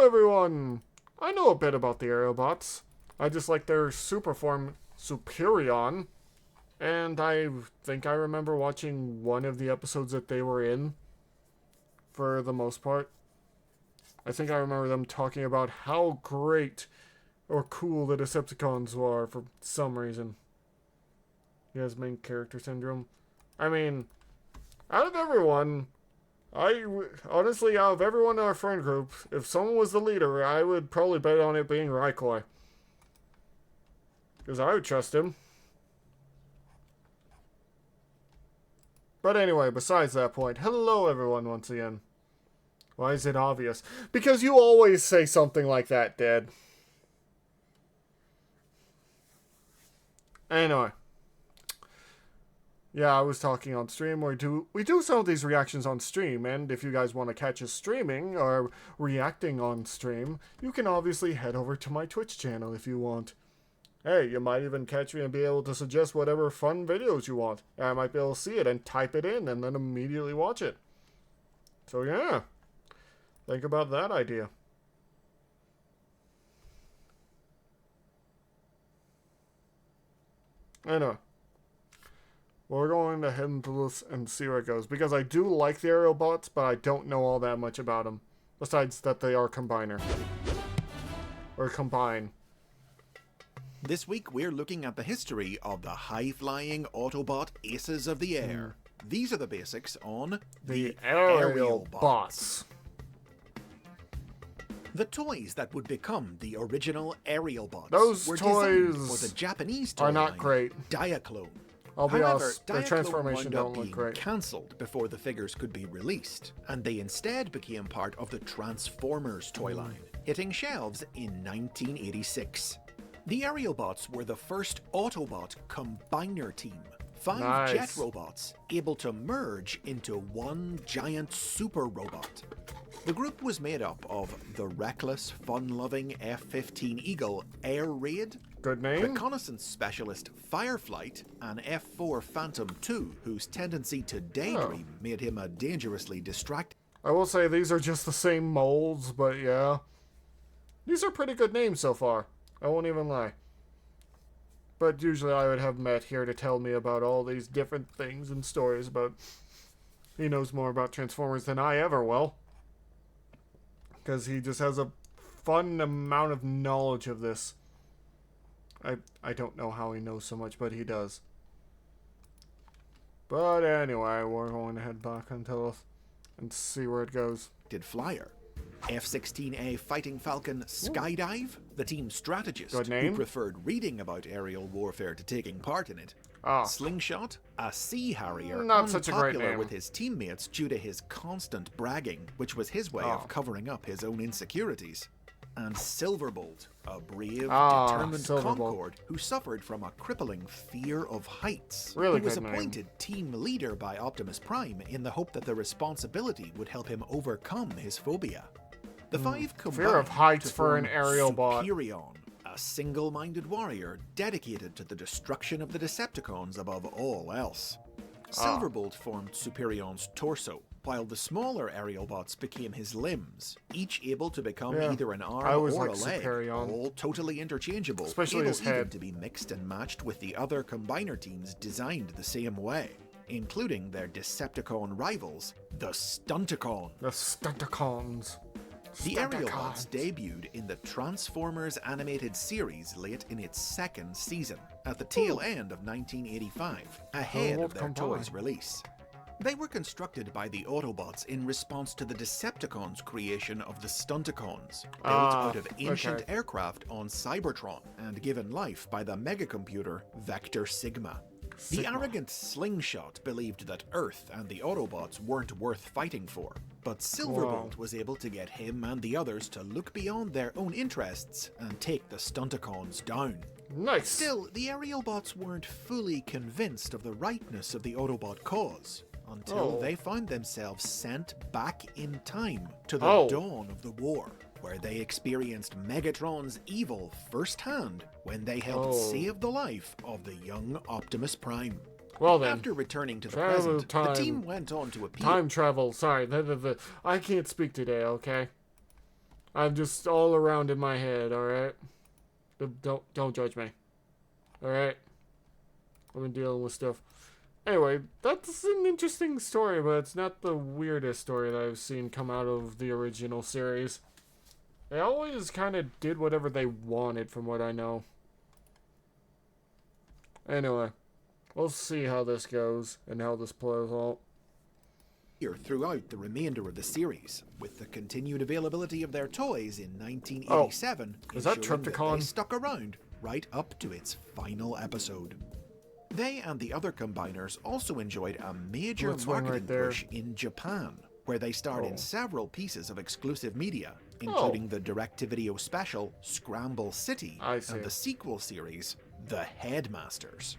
everyone! I know a bit about the AERIALBOTS. I just like their super form, Superion. And I think I remember watching one of the episodes that they were in, for the most part. I think I remember them talking about how great or cool the Decepticons are for some reason. He has main character syndrome. I mean, out of everyone, honestly, out of everyone in our friend group, if someone was the leader, I would probably bet on it being Raikoi. Because I would trust him. But anyway, besides that point, hello everyone once again. Why is it obvious? Because you always say something like that, Dad. Anyway. Yeah, I was talking on stream. We do some of these reactions on stream, and if you guys want to catch us streaming or reacting on stream, you can obviously head over to my Twitch channel if you want. Hey, you might even catch me and be able to suggest whatever fun videos you want. I might be able to see it and type it in and then immediately watch it. So yeah, think about that idea. Anyway. We're going to head into this and see where it goes. Because I do like the AERIALBOTS, but I don't know all that much about them. Besides that they are combiner. Or combine. This week we're looking at the history of the high-flying Autobot Aces of the Air. These are the basics on the AERIALBOTS. The toys that would become the original AERIALBOTS Those were toys designed for the Japanese toy are not line, great. Diaclone. I'll be However, honest, their Diaclone transformation wound up don't look being great. cancelled before the figures could be released, and they instead became part of the Transformers toy line, hitting shelves in 1986. The AERIALBOTS were the first Autobot combiner team. 5 jet robots able to merge into one giant super robot. The group was made up of the reckless, fun-loving F-15 Eagle Air Raid, good name, reconnaissance specialist Fireflight, and F-4 Phantom II, whose tendency to daydream made him a dangerously distracted. I will say these are just the same molds, but yeah. These are pretty good names so far. I won't even lie. But usually I would have Matt here to tell me about all these different things and stories about... He knows more about Transformers than I ever will. Because he just has a fun amount of knowledge of this. I don't know how he knows so much, but he does. But anyway, we're going to head back until and see where it goes. Flyer. F-16A Fighting Falcon Skydive, the team strategist good name, who preferred reading about aerial warfare to taking part in it. Slingshot, a Sea Harrier, not such a great unpopular name with his teammates due to his constant bragging, which was his way of covering up his own insecurities. And Silverbolt, a brave, determined Concorde who suffered from a crippling fear of heights. Really he was good appointed team leader by Optimus Prime in the hope that the responsibility would help him overcome his phobia. The 5 combined fear of heights for an AERIALBOT. Superion, a single-minded warrior dedicated to the destruction of the Decepticons above all else. Silverbolt formed Superion's torso, while the smaller AERIALBOTS became his limbs, each able to become either an arm or a leg, Superion. all totally interchangeable, especially able his even head to be mixed and matched with the other combiner teams designed the same way, including their Decepticon rivals, the Stunticons. The Stunticons. The AERIALBOTS debuted in the Transformers animated series late in its 2nd season, at the tail end of 1985, ahead of their toy's release. They were constructed by the Autobots in response to the Decepticons' creation of the Stunticons, built out of ancient aircraft on Cybertron, and given life by the megacomputer Vector Sigma. The arrogant Slingshot believed that Earth and the Autobots weren't worth fighting for, but Silverbolt was able to get him and the others to look beyond their own interests and take the Stunticons down. Nice. Still, the AERIALBOTS weren't fully convinced of the rightness of the Autobot cause, until they found themselves sent back in time to the dawn of the war, where they experienced Megatron's evil firsthand when they helped save the life of the young Optimus Prime. Well then, after returning to the present, the team went on to appeal. Time travel, sorry, I can't speak today, okay? I'm just all around in my head, alright? Don't judge me. Alright? I've been dealing with stuff. Anyway, that's an interesting story, but it's not the weirdest story that I've seen come out of the original series. They always kind of did whatever they wanted, from what I know. Anyway, we'll see how this goes and how this plays out. Here throughout the remainder of the series, with the continued availability of their toys in 1987, is that ensuring Trypticon? They stuck around right up to its final episode. They and the other combiners also enjoyed a major marketing push in Japan, where they starred in several pieces of exclusive media, including the direct-to-video special Scramble City and the sequel series The Headmasters.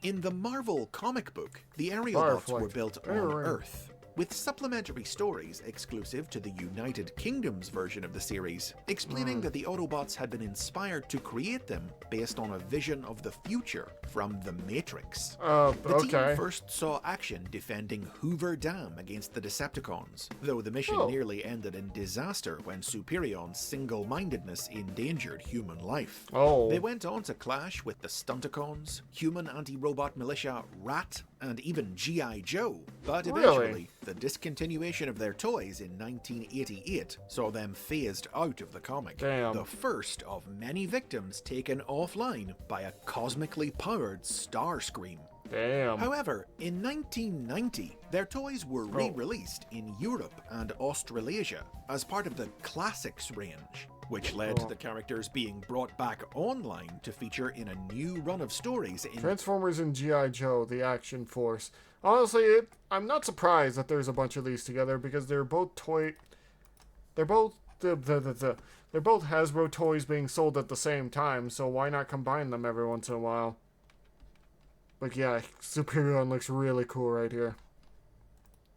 In the Marvel comic book, the AERIALBOTS were built on Earth, with supplementary stories exclusive to the United Kingdom's version of the series, explaining that the Autobots had been inspired to create them based on a vision of the future from The Matrix. The team first saw action defending Hoover Dam against the Decepticons, though the mission nearly ended in disaster when Superion's single-mindedness endangered human life. They went on to clash with the Stunticons, human anti-robot militia Rat, and even G.I. Joe, but eventually, the discontinuation of their toys in 1988 saw them phased out of the comic. The first of many victims taken offline by a cosmically powered Starscream. However, in 1990, their toys were re-released in Europe and Australasia as part of the Classics range, which led to the characters being brought back online to feature in a new run of stories in Transformers and G.I. Joe, the Action Force. Honestly, I'm not surprised that there's a bunch of these together because they're both they're both Hasbro toys being sold at the same time, so why not combine them every once in a while? But yeah, Superion looks really cool right here.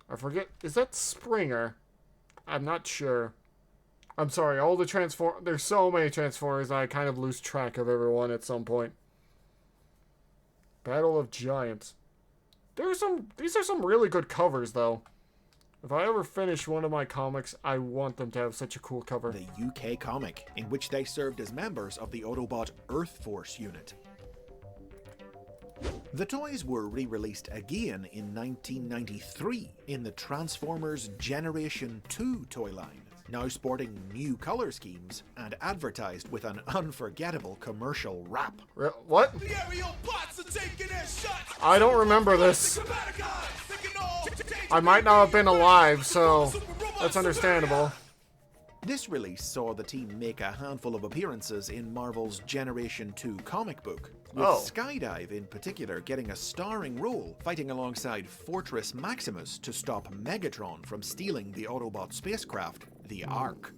I forget, is that Springer? I'm not sure. I'm sorry, all the there's so many Transformers I kind of lose track of everyone at some point. Battle of Giants. These are some really good covers though. If I ever finish one of my comics, I want them to have such a cool cover. The UK comic, in which they served as members of the Autobot Earth Force unit. The toys were re-released again in 1993 in the Transformers Generation 2 toy line, now sporting new color schemes and advertised with an unforgettable commercial rap. What? I don't remember this. I might not have been alive, so that's understandable. This release saw the team make a handful of appearances in Marvel's Generation 2 comic book, with Skydive in particular getting a starring role fighting alongside Fortress Maximus to stop Megatron from stealing the Autobot spacecraft, the Ark.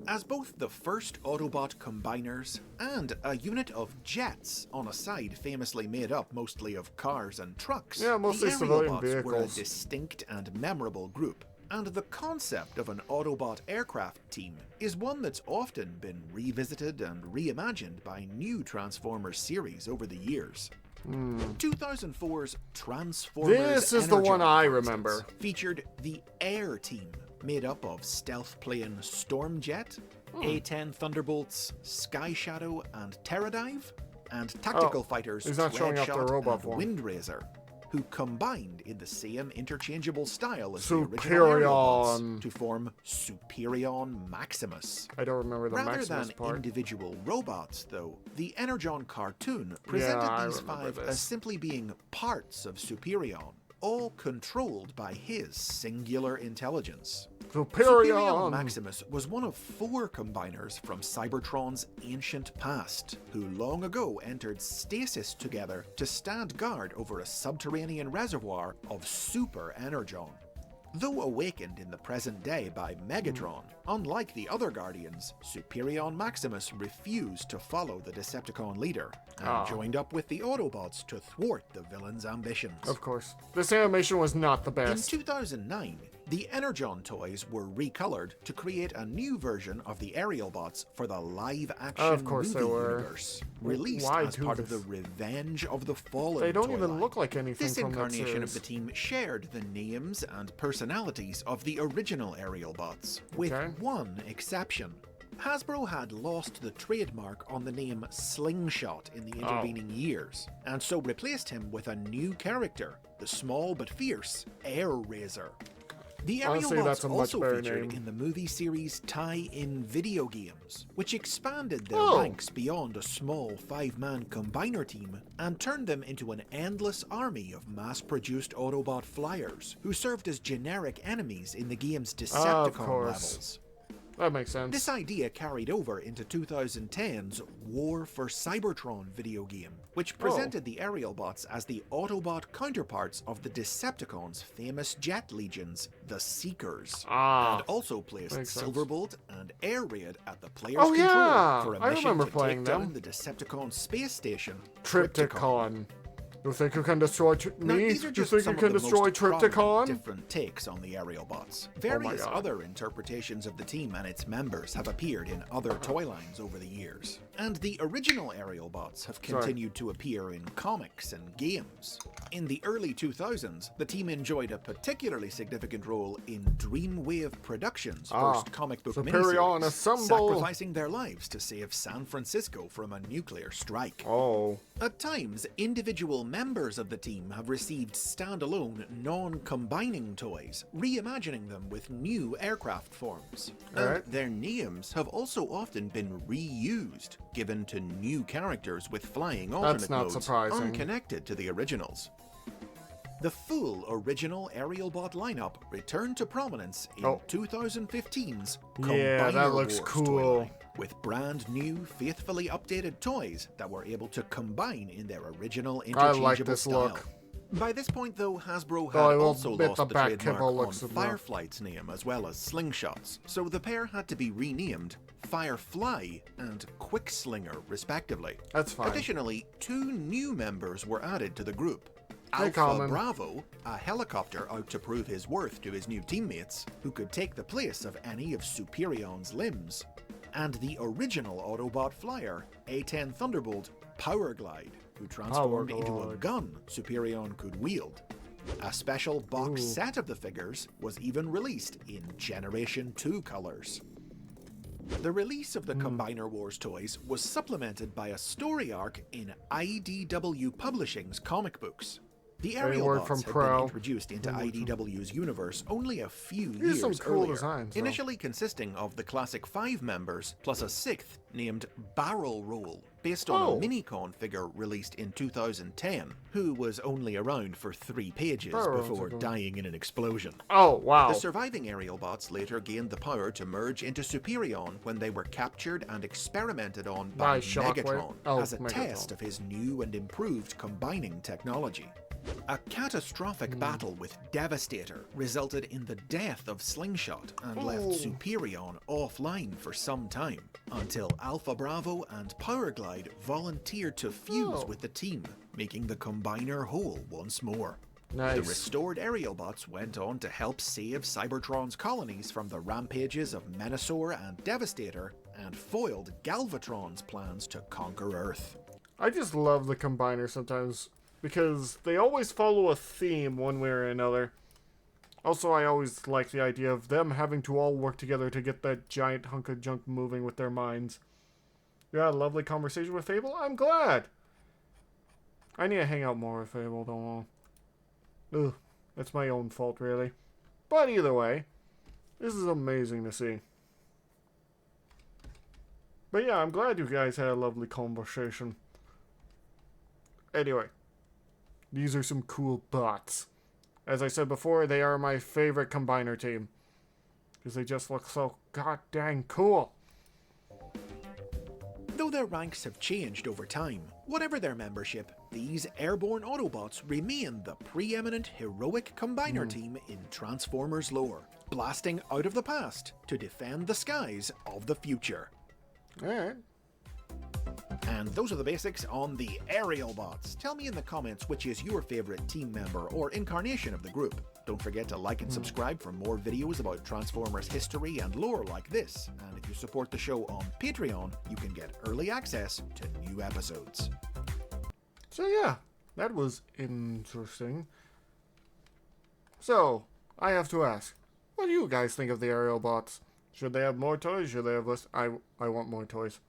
As both the first Autobot combiners and a unit of jets on a side famously made up mostly of cars and trucks, the AERIALBOTS were a distinct and memorable group. And the concept of an Autobot aircraft team is one that's often been revisited and reimagined by new Transformers series over the years. 2004's Transformers This is the one I remember. Featured the Air Team, made up of stealth plane Stormjet, A-10 Thunderbolts, Sky Shadow, and Terradive, and tactical fighters Dreadshot and Windraiser, who combined in the same interchangeable style as the original AERIALBOTS to form Superion Maximus. I don't remember the Rather Maximus than part. individual robots, though, the Energon cartoon presented these five as simply being parts of Superion, all controlled by his singular intelligence. Superion Maximus was one of 4 combiners from Cybertron's ancient past, who long ago entered stasis together to stand guard over a subterranean reservoir of super Energon. Though awakened in the present day by Megatron, unlike the other Guardians, Superion Maximus refused to follow the Decepticon leader, and joined up with the Autobots to thwart the villain's ambitions. Of course. This animation was not the best. In 2009, The Energon toys were recolored to create a new version of the AERIALBOTS for the live-action movie universe, released as part of the Revenge of the Fallen They don't toy even line. look like anything This from that incarnation series. of the team shared the names and personalities of the original AERIALBOTS, with one exception. Hasbro had lost the trademark on the name Slingshot in the intervening years, and so replaced him with a new character, the small but fierce Air Razor. The AERIALBOTS also featured in the movie series tie-in video games, which expanded their ranks beyond a small 5-man combiner team and turned them into an endless army of mass-produced Autobot flyers who served as generic enemies in the game's Decepticon levels. That makes sense. This idea carried over into 2010's War for Cybertron video game, which presented the AERIALBOTS as the Autobot counterparts of the Decepticons' famous jet legions, the Seekers, and also placed Silverbolt and Air Raid at the player's control for a mission to take down the Decepticon space station, Trypticon. You think you can destroy me? These are You just think some you can of the destroy most Trypticon? different takes on the AERIALBOTS. Various other interpretations of the team and its members have appeared in other toy lines over the years. And the original AERIALBOTS have continued to appear in comics and games. In the early 2000s, the team enjoyed a particularly significant role in Dreamwave Productions' first comic book miniseries, sacrificing their lives to save San Francisco from a nuclear strike. At times, individual members of the team have received standalone, non-combining toys, reimagining them with new aircraft forms. And their names have also often been reused, given to new characters with flying alternate modes unconnected to the originals. The full original AERIALBOT lineup returned to prominence in 2015's Combiner Wars toy line, with brand new, faithfully updated toys that were able to combine in their original interchangeable style. By this point, though, Hasbro had also lost the trademark on Fireflight's name as well as Slingshot's, so the pair had to be renamed Firefly and Quickslinger, respectively. That's fine. Additionally, 2 new members were added to the group. Alpha Bravo, a helicopter out to prove his worth to his new teammates, who could take the place of any of Superion's limbs, and the original Autobot flyer, A-10 Thunderbolt Powerglide, who transformed into a gun Superion could wield. A special box set of the figures was even released in Generation 2 colors. The release of the Combiner Wars toys was supplemented by a story arc in IDW Publishing's comic books. The AERIALBOTS had been introduced into IDW's universe only a few years earlier, initially consisting of the classic 5 members plus a 6th named Barrel Roll, based on a Minicon figure released in 2010, who was only around for 3 pages before dying in an explosion. The surviving AERIALBOTS later gained the power to merge into Superion when they were captured and experimented on by Megatron as a test of his new and improved combining technology. A catastrophic battle with Devastator resulted in the death of Slingshot and left Superion offline for some time, until Alpha Bravo and Powerglide volunteered to fuse with the team, making the Combiner whole once more. The restored AERIALBOTS went on to help save Cybertron's colonies from the rampages of Menasor and Devastator, and foiled Galvatron's plans to conquer Earth. I just love the Combiner sometimes, because they always follow a theme one way or another. Also, I always like the idea of them having to all work together to get that giant hunk of junk moving with their minds. Yeah, lovely conversation with Fable. I'm glad. I need to hang out more with Fable, don't I? Ugh, that's my own fault, really. But either way, this is amazing to see. But yeah, I'm glad you guys had a lovely conversation. Anyway. These are some cool bots. As I said before, they are my favorite Combiner team. Because they just look so goddamn cool. Though their ranks have changed over time, whatever their membership, these airborne Autobots remain the preeminent heroic Combiner team in Transformers lore, blasting out of the past to defend the skies of the future. Alright. And those are the basics on the AERIALBOTS. Tell me in the comments which is your favorite team member or incarnation of the group. Don't forget to like and subscribe for more videos about Transformers history and lore like this. And if you support the show on Patreon, you can get early access to new episodes. So yeah, that was interesting. So, I have to ask, what do you guys think of the AERIALBOTS? Should they have more toys? Should they have less? I want more toys.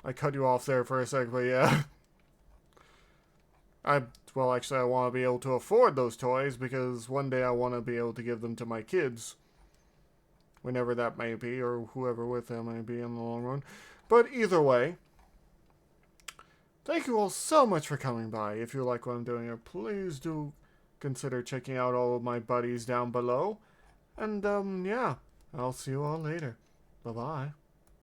I cut you off there for a sec, but yeah. Well, actually, I want to be able to afford those toys because one day I want to be able to give them to my kids. Whenever that may be, or whoever with them may be in the long run. But either way, thank you all so much for coming by. If you like what I'm doing here, please do consider checking out all of my buddies down below. And, yeah, I'll see you all later. Bye-bye.